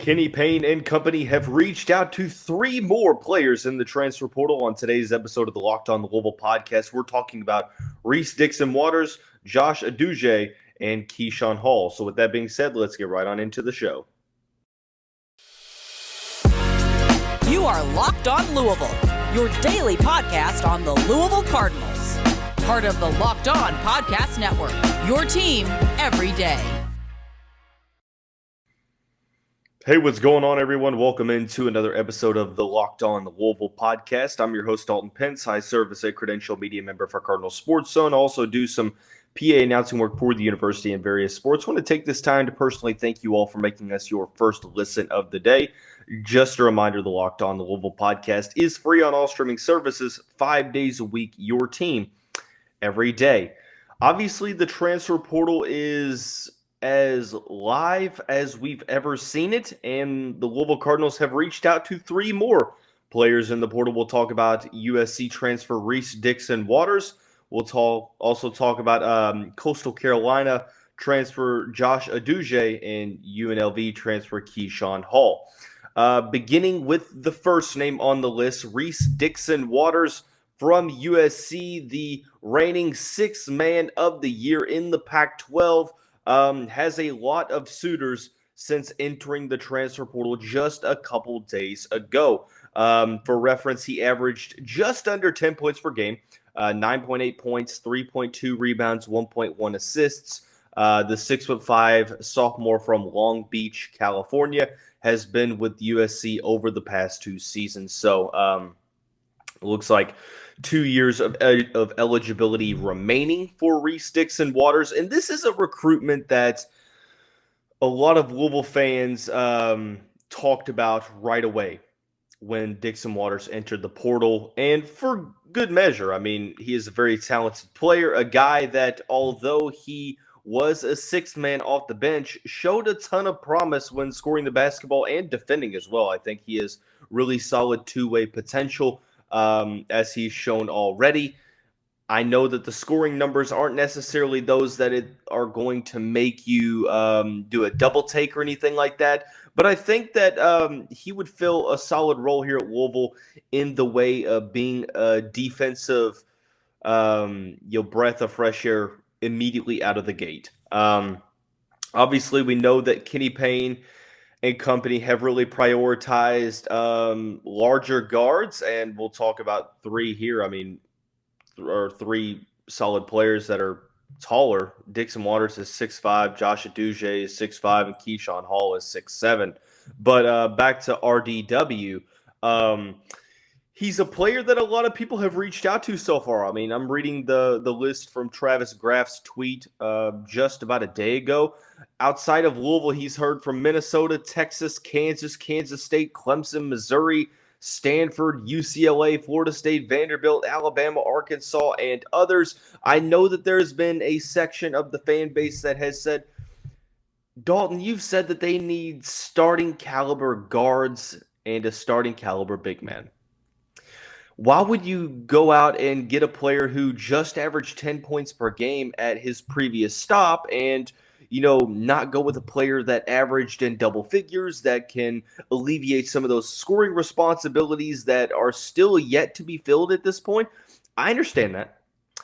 Kenny Payne and company have reached out to three more players in the transfer portal. On today's episode of the Locked On Louisville podcast, we're talking about Reese Dixon-Waters, Josh Uduje, and Keyshawn Hall. So with that being said, let's get right on into the show. You are Locked On Louisville, your daily podcast on the Louisville Cardinals. Part of the Locked On Podcast Network, your team every day. Hey, what's going on, everyone? Welcome into another episode of the Locked On Louisville podcast. I'm your host, Dalton Pence. I serve as a credential media member for Cardinals Sports Zone. I also do some PA announcing work for the university in various sports. I want to take this time to personally thank you all for making us your first listen of the day. Just a reminder, the Locked On Louisville podcast is free on all streaming services, 5 days a week, your team every day. Obviously, the transfer portal is as live as we've ever seen it, and the Louisville Cardinals have reached out to three more players in the portal. We'll talk about USC transfer Reese Dixon-Waters. We'll also talk about Coastal Carolina transfer Josh Uduje and UNLV transfer Keyshawn Hall. Beginning with the first name on the list, Reese Dixon-Waters from USC, the reigning sixth man of the year in the Pac-12. Has a lot of suitors since entering the transfer portal just a couple days ago. For reference, he averaged just under 10 points per game, 9.8 points, 3.2 rebounds, 1.1 assists. The 6'5" sophomore from Long Beach, California, has been with USC over the past two seasons. So it looks like 2 years of eligibility remaining for Reese Dixon-Waters. And this is a recruitment that a lot of Louisville fans talked about right away when Dixon-Waters entered the portal. And for good measure, I mean, he is a very talented player, a guy that, although he was a sixth man off the bench, showed a ton of promise when scoring the basketball and defending as well. I think he has really solid two-way potential. As he's shown already. I know that the scoring numbers aren't necessarily those that are going to make you do a double take or anything like that, but I think that he would fill a solid role here at Louisville in the way of being a defensive breath of fresh air immediately out of the gate. Obviously, we know that Kenny Payne and company have really prioritized larger guards, and we'll talk about three here. I mean, or three solid players that are taller. Dixon-Waters is 6'5", Josh Uduje is 6'5", and Keyshawn Hall is 6'7". But back to RDW, he's a player that a lot of people have reached out to so far. I mean, I'm reading the list from Travis Graff's tweet just about a day ago. Outside of Louisville, he's heard from Minnesota, Texas, Kansas, Kansas State, Clemson, Missouri, Stanford, UCLA, Florida State, Vanderbilt, Alabama, Arkansas, and others. I know that there's been a section of the fan base that has said, Dalton, you've said that they need starting caliber guards and a starting caliber big man. Why would you go out and get a player who just averaged 10 points per game at his previous stop and, not go with a player that averaged in double figures that can alleviate some of those scoring responsibilities that are still yet to be filled at this point? I understand that.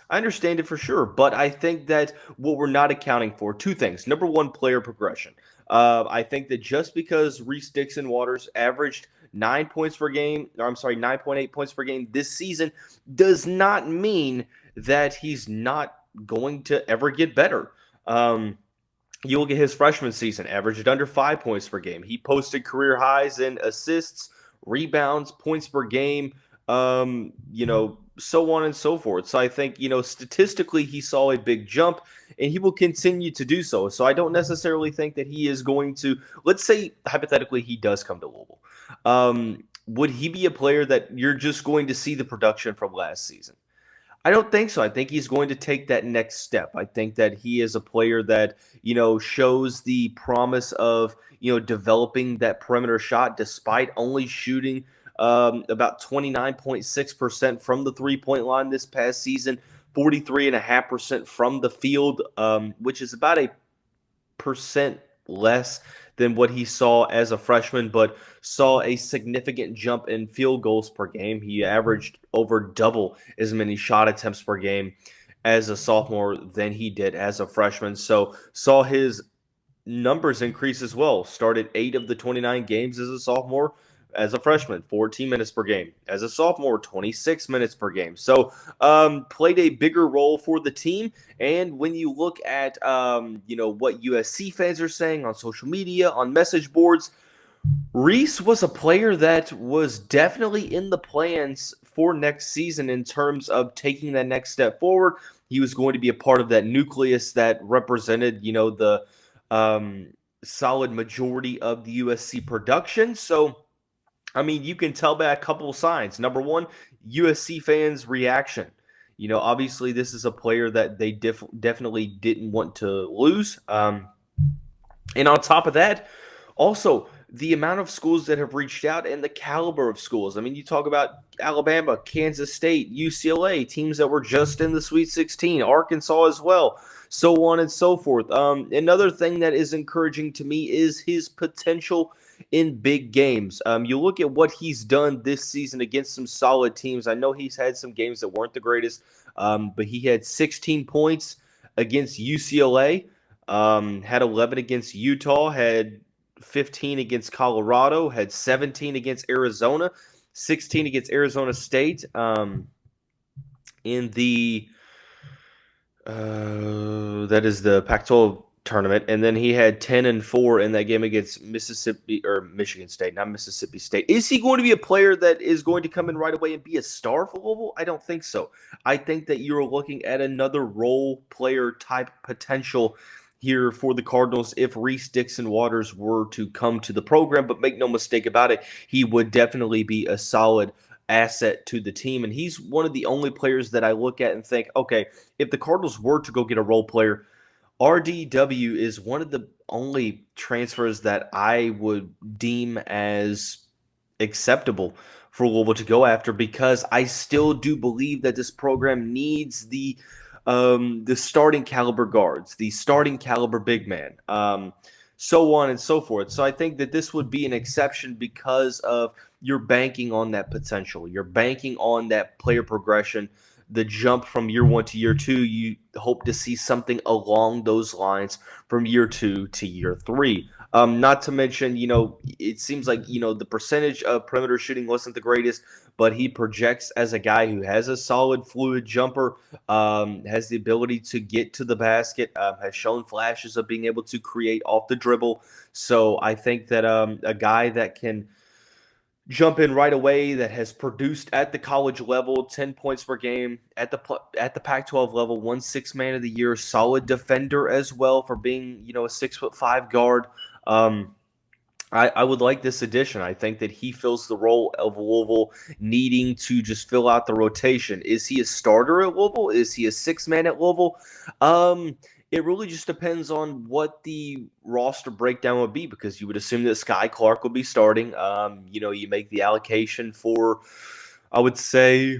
I understand it for sure. But I think that what we're not accounting for, two things. Number one, player progression. I think that just because Reese Dixon-Waters averaged 9 points per game, 9.8 points per game this season does not mean that he's not going to ever get better. You look at his freshman season, averaged under 5 points per game. He posted career highs in assists, rebounds, points per game, so on and so forth. So I think, statistically he saw a big jump and he will continue to do so. So I don't necessarily think that he is going to, let's say hypothetically he does come to Louisville. Would he be a player that you're just going to see the production from last season? I don't think so. I think he's going to take that next step. I think that he is a player that, shows the promise of, developing that perimeter shot despite only shooting about 29.6% from the three-point line this past season, 43.5% from the field, which is about a percent less than what he saw as a freshman, but saw a significant jump in field goals per game. He averaged over double as many shot attempts per game as a sophomore than he did as a freshman. So saw his numbers increase as well. Started 8 of the 29 games as a sophomore. As a freshman, 14 minutes per game. As a sophomore, 26 minutes per game. So played a bigger role for the team. And when you look at what USC fans are saying on social media, on message boards, Reese was a player that was definitely in the plans for next season in terms of taking that next step forward. He was going to be a part of that nucleus that represented, the solid majority of the USC production. So, I mean, you can tell by a couple of signs. Number one, USC fans' reaction. Obviously, this is a player that they definitely didn't want to lose. And on top of that, also, the amount of schools that have reached out and the caliber of schools. I mean, you talk about Alabama, Kansas State, UCLA, teams that were just in the Sweet 16, Arkansas as well, so on and so forth. Another thing that is encouraging to me is his potential in big games. You look at what he's done this season against some solid teams. I know he's had some games that weren't the greatest, but he had 16 points against UCLA, had 11 against Utah, had 15 against Colorado, had 17 against Arizona, 16 against Arizona State in the that is the Pac-12 tournament, and then he had 10-4 in that game against Michigan State, not Mississippi State. Is he going to be a player that is going to come in right away and be a star for Louisville? I don't think so. I think that you're looking at another role player type potential here for the Cardinals if Reese Dixon-Waters were to come to the program. But make no mistake about it, he would definitely be a solid asset to the team. And he's one of the only players that I look at and think, okay, if the Cardinals were to go get a role player, RDW is one of the only transfers that I would deem as acceptable for Louisville to go after, because I still do believe that this program needs the starting caliber guards, the starting caliber big man, so on and so forth. So I think that this would be an exception because of you're banking on that potential. You're banking on that player progression, the jump from year 1 to year 2. You hope to see something along those lines from year 2 to year 3. Not to mention, it seems like, the percentage of perimeter shooting wasn't the greatest, but he projects as a guy who has a solid, fluid jumper, has the ability to get to the basket, has shown flashes of being able to create off the dribble. So I think that a guy that can jump in right away, that has produced at the college level, 10 points per game, at the Pac-12 level, won 6th Man of the Year, solid defender as well for being, a 6'5" guard. I would like this addition. I think that he fills the role of Louisville needing to just fill out the rotation. Is he a starter at Louisville? Is he a 6th man at Louisville? It really just depends on what the roster breakdown would be, because you would assume that Sky Clark will be starting. You make the allocation for, I would say,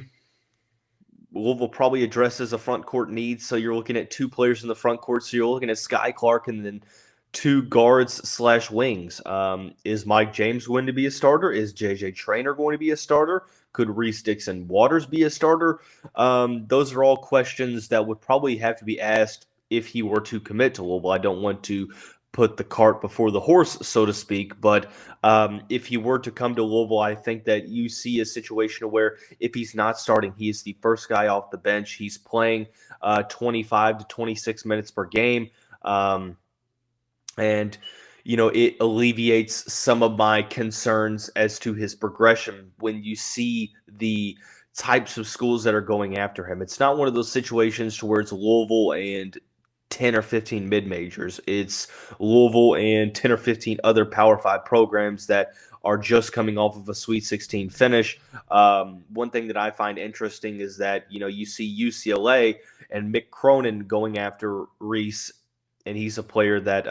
Louisville probably addresses a front court need. So you're looking at 2 players in the front court. So you're looking at Sky Clark and then 2 guards/wings. Is Mike James going to be a starter? Is JJ Traynor going to be a starter? Could Reese Dixon-Waters be a starter? Those are all questions that would probably have to be asked if he were to commit to Louisville. I don't want to put the cart before the horse, so to speak, but if he were to come to Louisville, I think that you see a situation where if he's not starting, he is the first guy off the bench. He's playing 25 to 26 minutes per game. And, it alleviates some of my concerns as to his progression when you see the types of schools that are going after him. It's not one of those situations to where it's Louisville and 10 or 15 mid-majors. It's Louisville and 10 or 15 other Power 5 programs that are just coming off of a Sweet 16 finish. One thing that I find interesting is that, you see UCLA and Mick Cronin going after Reese, and he's a player that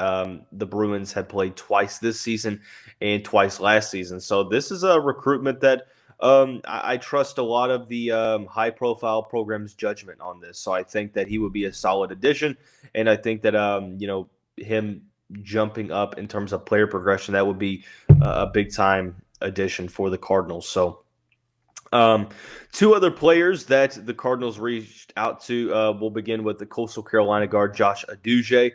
the Bruins had played twice this season and twice last season. So this is a recruitment that I trust a lot of the high-profile programs' judgment on this. So I think that he would be a solid addition, and I think that him jumping up in terms of player progression. That would be a big time addition for the Cardinals. So two other players that the Cardinals reached out to. We'll begin with the Coastal Carolina guard Josh Uduje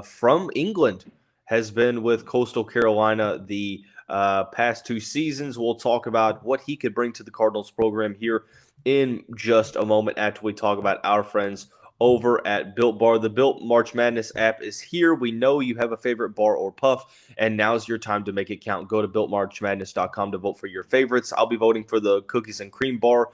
from England. Has been with Coastal Carolina the past 2 seasons. We'll talk about what he could bring to the Cardinals program here in just a moment after we talk about our friends over at Built Bar. The Built March Madness app is here. We know you have a favorite bar or puff, and now's your time to make it count. Go to BuiltMarchMadness.com to vote for your favorites. I'll be voting for the cookies and cream bar.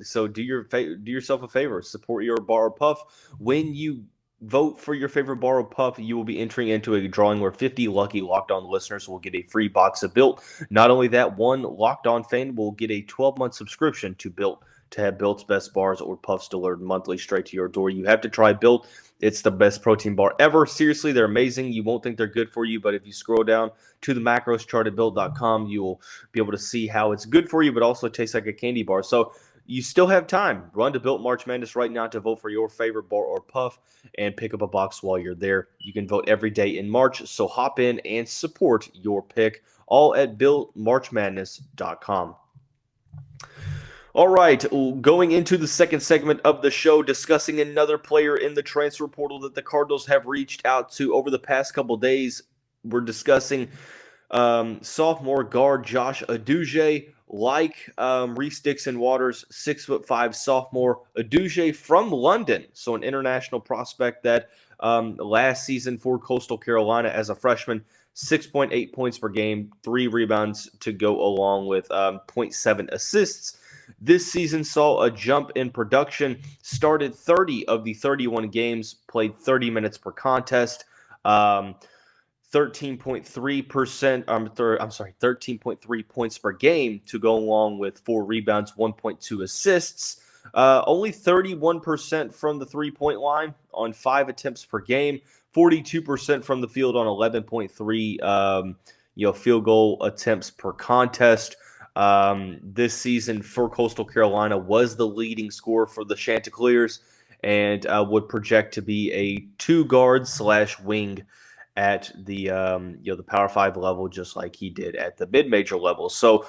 So do yourself a favor. Support your bar or puff. When you vote for your favorite bar or puff, you will be entering into a drawing where 50 lucky Locked On listeners will get a free box of Built. Not only that, one Locked On fan will get a 12-month subscription to Built to have Built's best bars or puffs delivered monthly straight to your door. You have to try Built. It's the best protein bar ever. Seriously, they're amazing. You won't think they're good for you, but if you scroll down to the macros chart at Built.com, you will be able to see how it's good for you, but also tastes like a candy bar. So you still have time. Run to Built March Madness right now to vote for your favorite bar or puff and pick up a box while you're there. You can vote every day in March, so hop in and support your pick, all at BuiltMarchMadness.com. All right, going into the second segment of the show, discussing another player in the transfer portal that the Cardinals have reached out to over the past couple days. We're discussing sophomore guard Josh Uduje. Like Reese Dixon-Waters, 6'5" sophomore Adouje from London. So an international prospect that last season for Coastal Carolina as a freshman, 6.8 points per game, 3 rebounds to go along with 0.7 assists. This season saw a jump in production, started 30 of the 31 games, played 30 minutes per contest. 13.3 points per game to go along with 4 rebounds, 1.2 assists. Only 31% from the 3-point line on 5 attempts per game, 42% from the field on 11.3 field goal attempts per contest. This season for Coastal Carolina was the leading scorer for the Chanticleers and would project to be a 2-guard/wing at the the Power 5 level, just like he did at the mid-major level. So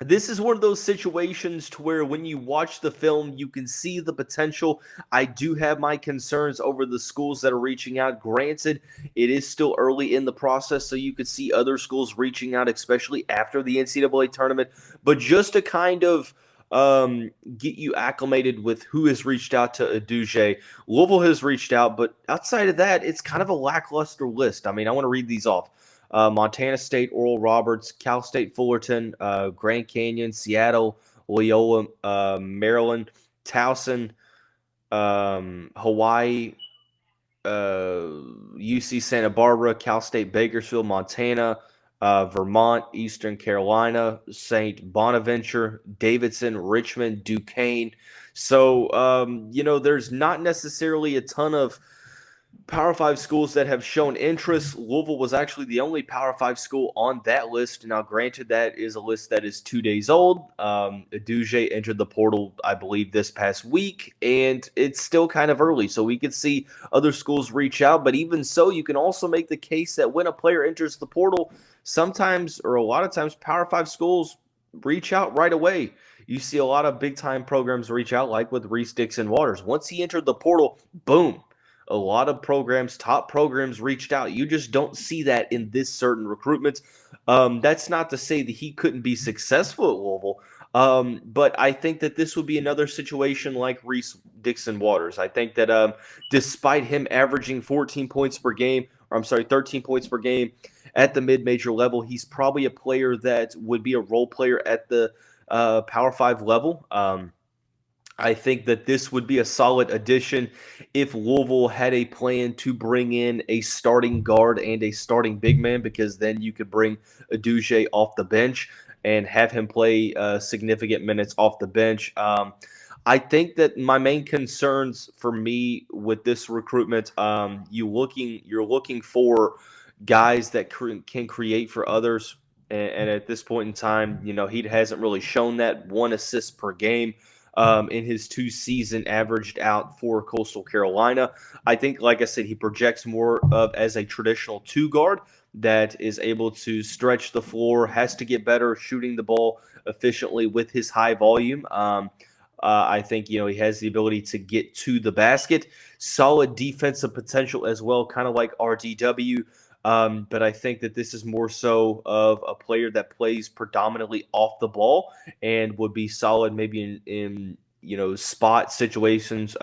this is one of those situations to where when you watch the film, you can see the potential. I do have my concerns over the schools that are reaching out. Granted, it is still early in the process, so you could see other schools reaching out, especially after the NCAA tournament. But just to kind of get you acclimated with who has reached out to Adouje. Louisville has reached out, but outside of that, it's kind of a lackluster list. I mean, I want to read these off. Montana State, Oral Roberts, Cal State Fullerton, Grand Canyon, Seattle, Loyola, Maryland, Towson, Hawaii, UC Santa Barbara, Cal State Bakersfield, Montana, Vermont, Eastern Carolina, St. Bonaventure, Davidson, Richmond, Duquesne. So, there's not necessarily a ton of Power 5 schools that have shown interest. Louisville was actually the only Power 5 school on that list. Now, granted, that is a list that is 2 days old. Adouje entered the portal, I believe, this past week, and it's still kind of early, so we could see other schools reach out. But even so, you can also make the case that when a player enters the portal, sometimes or a lot of times Power 5 schools reach out right away. You see a lot of big-time programs reach out, like with Reese Dixon-Waters. Once he entered the portal, boom. A lot of programs, top programs reached out. You just don't see that in this certain recruitment. That's not to say that he couldn't be successful at Louisville, but I think that this would be another situation like Reese Dixon-Waters. I think that despite him averaging 13 points per game at the mid-major level, he's probably a player that would be a role player at the Power 5 level. I think that this would be a solid addition if Louisville had a plan to bring in a starting guard and a starting big man, because then you could bring Adouje off the bench and have him play significant minutes off the bench. I think that my main concerns for me with this recruitment, you're looking for guys that can create for others. And at this point in time, he hasn't really shown that. 1 assist per game. in his 2 season averaged out for Coastal Carolina. I think, like I said, he projects more of as a traditional 2 guard that is able to stretch the floor, has to get better shooting the ball efficiently with his high volume. I think, he has the ability to get to the basket. Solid defensive potential as well, kind of like RDW. But I think that this is more so of a player that plays predominantly off the ball and would be solid maybe in spot situations,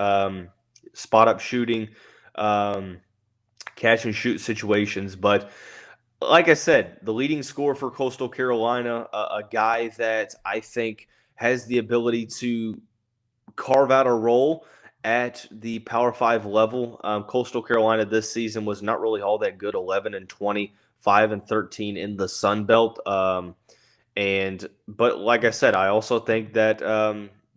spot up shooting, catch and shoot situations. But like I said, the leading scorer for Coastal Carolina, a guy that I think has the ability to carve out a role at the Power 5 level. Coastal Carolina this season was not really all that good, 11-20, 5-13 in the Sun Belt. But like I said, I also think that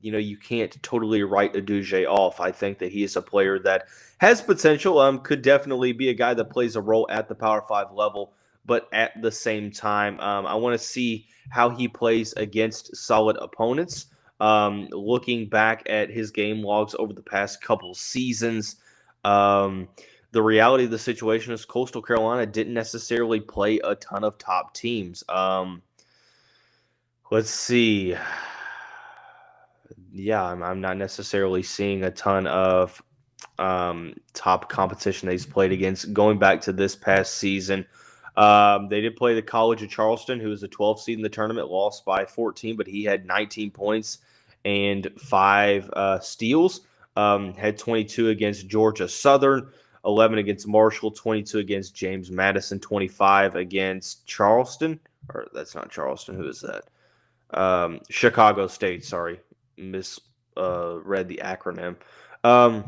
you can't totally write Adouje off. I think that he is a player that has potential, could definitely be a guy that plays a role at the Power 5 level. But at the same time, I want to see how he plays against solid opponents. Looking back at his game logs over the past couple seasons, the reality of the situation is Coastal Carolina didn't necessarily play a ton of top teams. Let's see. Yeah, I'm not necessarily seeing a ton of top competition that he's played against. Going back to this past season, they did play the College of Charleston, who was the 12th seed in the tournament, lost by 14, but he had 19 points and 5 steals. Had 22 against Georgia Southern, 11 against Marshall, 22 against James Madison, 25 against Charleston. Or that's not Charleston. Who is that? Chicago State. Sorry, read the acronym. But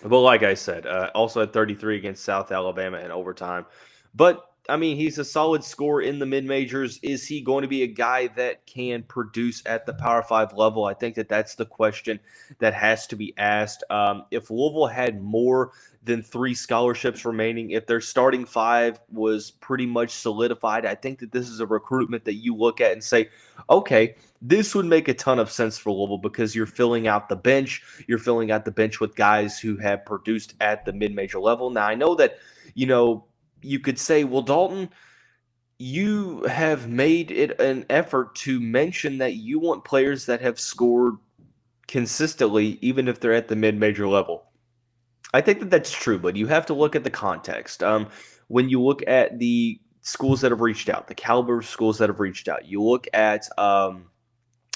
like I said, also had 33 against South Alabama in overtime. But, I mean, he's a solid scorer in the mid-majors. Is he going to be a guy that can produce at the Power 5 level? I think that that's the question that has to be asked. If Louisville had more than 3 scholarships remaining, if their starting 5 was pretty much solidified, I think that this is a recruitment that you look at and say, okay, this would make a ton of sense for Louisville because you're filling out the bench. You're filling out the bench with guys who have produced at the mid-major level. Now, I know that, you could say, well, Dalton, you have made it an effort to mention that you want players that have scored consistently, even if they're at the mid-major level. I think that that's true, but you have to look at the context. When you look at the schools that have reached out, the caliber of schools that have reached out, you look at some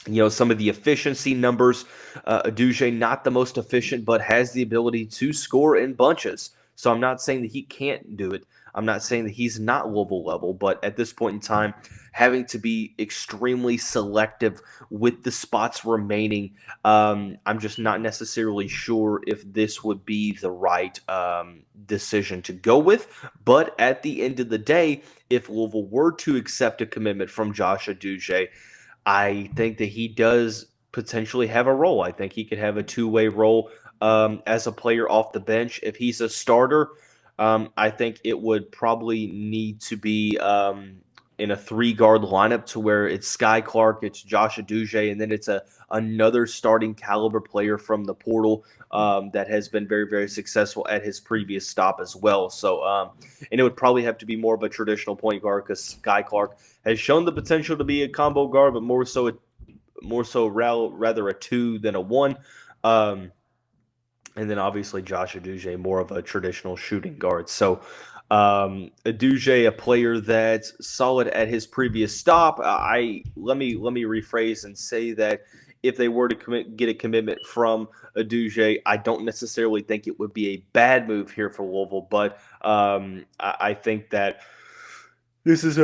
of the efficiency numbers. Adouje, not the most efficient, but has the ability to score in bunches. So I'm not saying that he can't do it. I'm not saying that he's not Louisville level, but at this point in time, having to be extremely selective with the spots remaining, I'm just not necessarily sure if this would be the right decision to go with. But at the end of the day, if Louisville were to accept a commitment from Josh Uduje, I think that he does potentially have a role. I think he could have a two-way role as a player off the bench. If he's a starter, I think it would probably need to be in a 3-guard lineup to where it's Sky Clark, it's Josh Uduje, and then it's another starting caliber player from the portal that has been very, very successful at his previous stop as well. So, and it would probably have to be more of a traditional point guard because Sky Clark has shown the potential to be a combo guard, but more so rather a 2 than a 1. And then obviously Josh Uduje, more of a traditional shooting guard. So Adouje, a player that's solid at his previous stop. Let me rephrase and say that if they were to get a commitment from Adouje, I don't necessarily think it would be a bad move here for Louisville, but I think that this is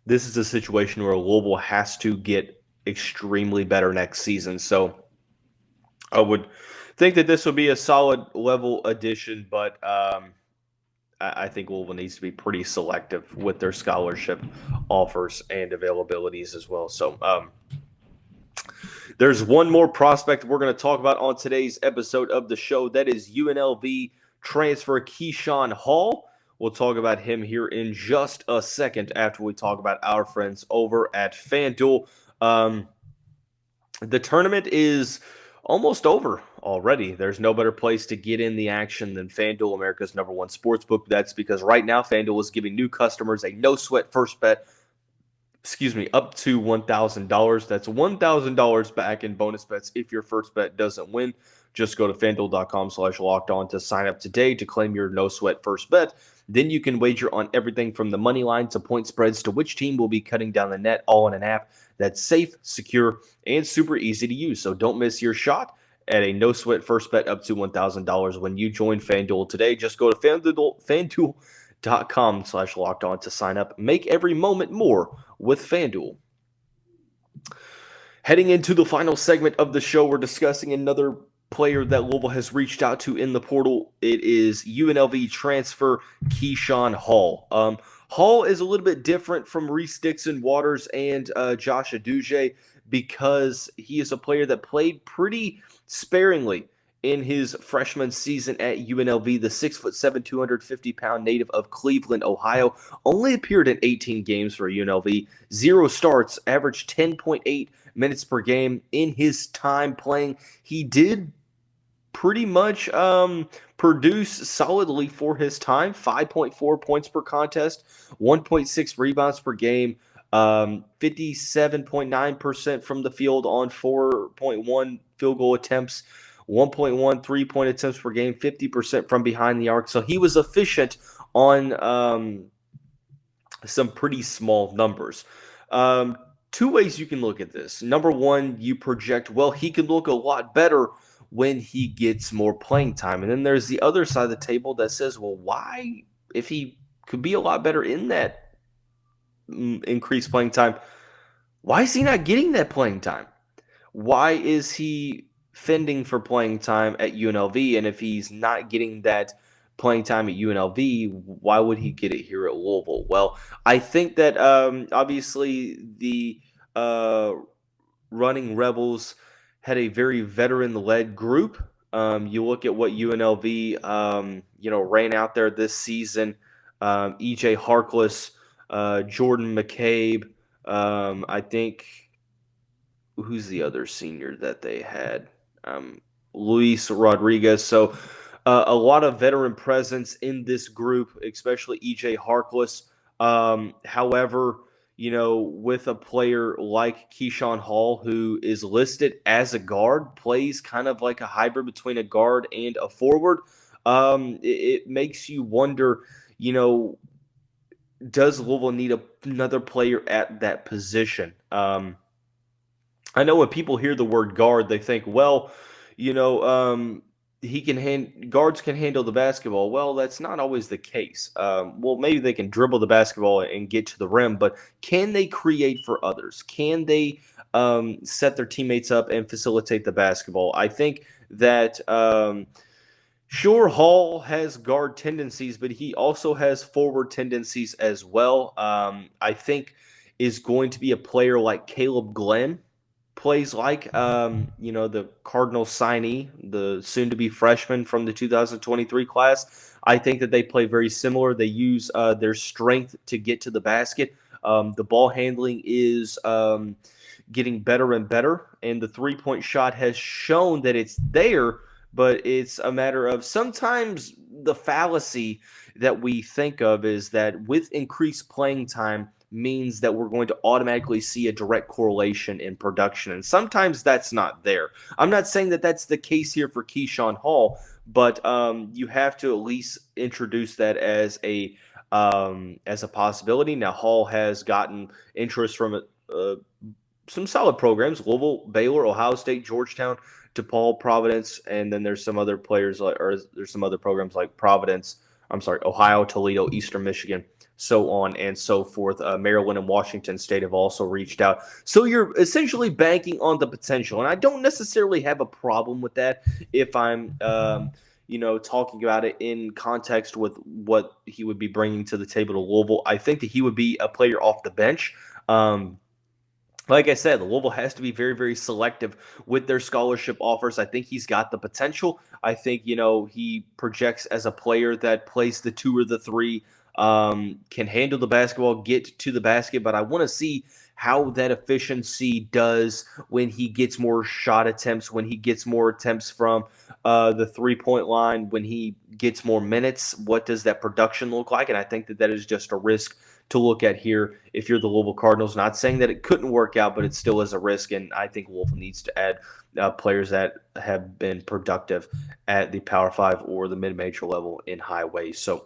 this is a situation where Louisville has to get extremely better next season. So I would think that this would be a solid level addition, but I think Louisville needs to be pretty selective with their scholarship offers and availabilities as well. So there's one more prospect we're going to talk about on today's episode of the show. That is UNLV transfer Keyshawn Hall. We'll talk about him here in just a second after we talk about our friends over at FanDuel. The tournament is almost over already. There's no better place to get in the action than FanDuel, America's #1 sportsbook. That's because right now FanDuel is giving new customers a no-sweat first bet, up to $1,000. That's $1,000 back in bonus bets if your first bet doesn't win. Just go to FanDuel.com/lockedon to sign up today to claim your no-sweat first bet. Then you can wager on everything from the money line to point spreads to which team will be cutting down the net, all in an app that's safe, secure, and super easy to use. So don't miss your shot at a no-sweat first bet up to $1,000 when you join FanDuel today. Just go to FanDuel.com/lockedon to sign up. Make every moment more with FanDuel. Heading into the final segment of the show, we're discussing another player that Louisville has reached out to in the portal. It is UNLV transfer Keyshawn Hall. Hall is a little bit different from Reese Dixon-Waters and Josh Uduje because he is a player that played pretty sparingly in his freshman season at UNLV. The 6'7", 250-pound native of Cleveland, Ohio, only appeared in 18 games for UNLV, 0 starts, averaged 10.8 minutes per game in his time playing. He did pretty much produce solidly for his time, 5.4 points per contest, 1.6 rebounds per game, 57.9% from the field on 4.1 field goal attempts, 1.1 three-point attempts per game, 50% from behind the arc. So he was efficient on some pretty small numbers. Two ways you can look at this. Number one, you project, well, he could look a lot better when he gets more playing time. And then there's the other side of the table that says, well, why, if he could be a lot better in that increased playing time, why is he not getting that playing time? Why is he fending for playing time at UNLV? And if he's not getting that playing time at UNLV, why would he get it here at Louisville? Well, I think that obviously the Running Rebels had a very veteran-led group. You look at what UNLV ran out there this season. E.J. Harkless, Jordan McCabe. I think, who's the other senior that they had? Luis Rodriguez. So a lot of veteran presence in this group, especially E.J. Harkless. However, with a player like Keyshawn Hall, who is listed as a guard, plays kind of like a hybrid between a guard and a forward, it makes you wonder, does Louisville need another player at that position? I know when people hear the word guard, they think, well, guards can handle the basketball. Well, that's not always the case. Well, maybe they can dribble the basketball and get to the rim, but can they create for others? Can they set their teammates up and facilitate the basketball? I think that sure, Hall has guard tendencies, but he also has forward tendencies as well. I think is going to be a player like Caleb Glenn plays like, the Cardinals signee, the soon-to-be freshman from the 2023 class. I think that they play very similar. They use their strength to get to the basket. The ball handling is getting better and better, and the three-point shot has shown that it's there, but it's a matter of sometimes the fallacy that we think of is that with increased playing time means that we're going to automatically see a direct correlation in production. And sometimes that's not there. I'm not saying that that's the case here for Keyshawn Hall, but you have to at least introduce that as a possibility. Now, Hall has gotten interest from some solid programs: Louisville, Baylor, Ohio State, Georgetown, DePaul, Providence, and then there's some other programs like Ohio, Toledo, Eastern Michigan, so on and so forth. Maryland and Washington State have also reached out. So you're essentially banking on the potential. And I don't necessarily have a problem with that if I'm, talking about it in context with what he would be bringing to the table to Louisville. I think that he would be a player off the bench. Like I said, Louisville has to be very, very selective with their scholarship offers. I think he's got the potential. I think, he projects as a player that plays the 2 or the 3 can handle the basketball, get to the basket, but I want to see how that efficiency does when he gets more shot attempts, when he gets more attempts from the three-point line, when he gets more minutes. What does that production look like? And I think that is just a risk to look at here if you're the Louisville Cardinals. Not saying that it couldn't work out, but it still is a risk, and I think Louisville needs to add players that have been productive at the Power 5 or the mid-major level in high ways. So,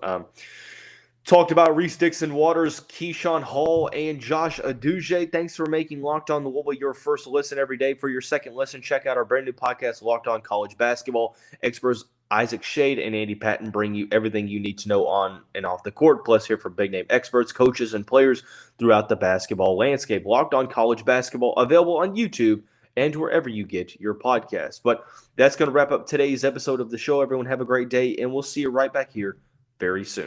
talked about Reese Dixon-Waters, Keyshawn Hall, and Josh Uduje. Thanks for making Locked On Louisville your first listen every day. For your second listen, check out our brand new podcast, Locked On College Basketball. Experts Isaac Shade and Andy Patton bring you everything you need to know on and off the court, plus hear from big-name experts, coaches, and players throughout the basketball landscape. Locked On College Basketball, available on YouTube and wherever you get your podcast. But that's going to wrap up today's episode of the show. Everyone have a great day, and we'll see you right back here very soon.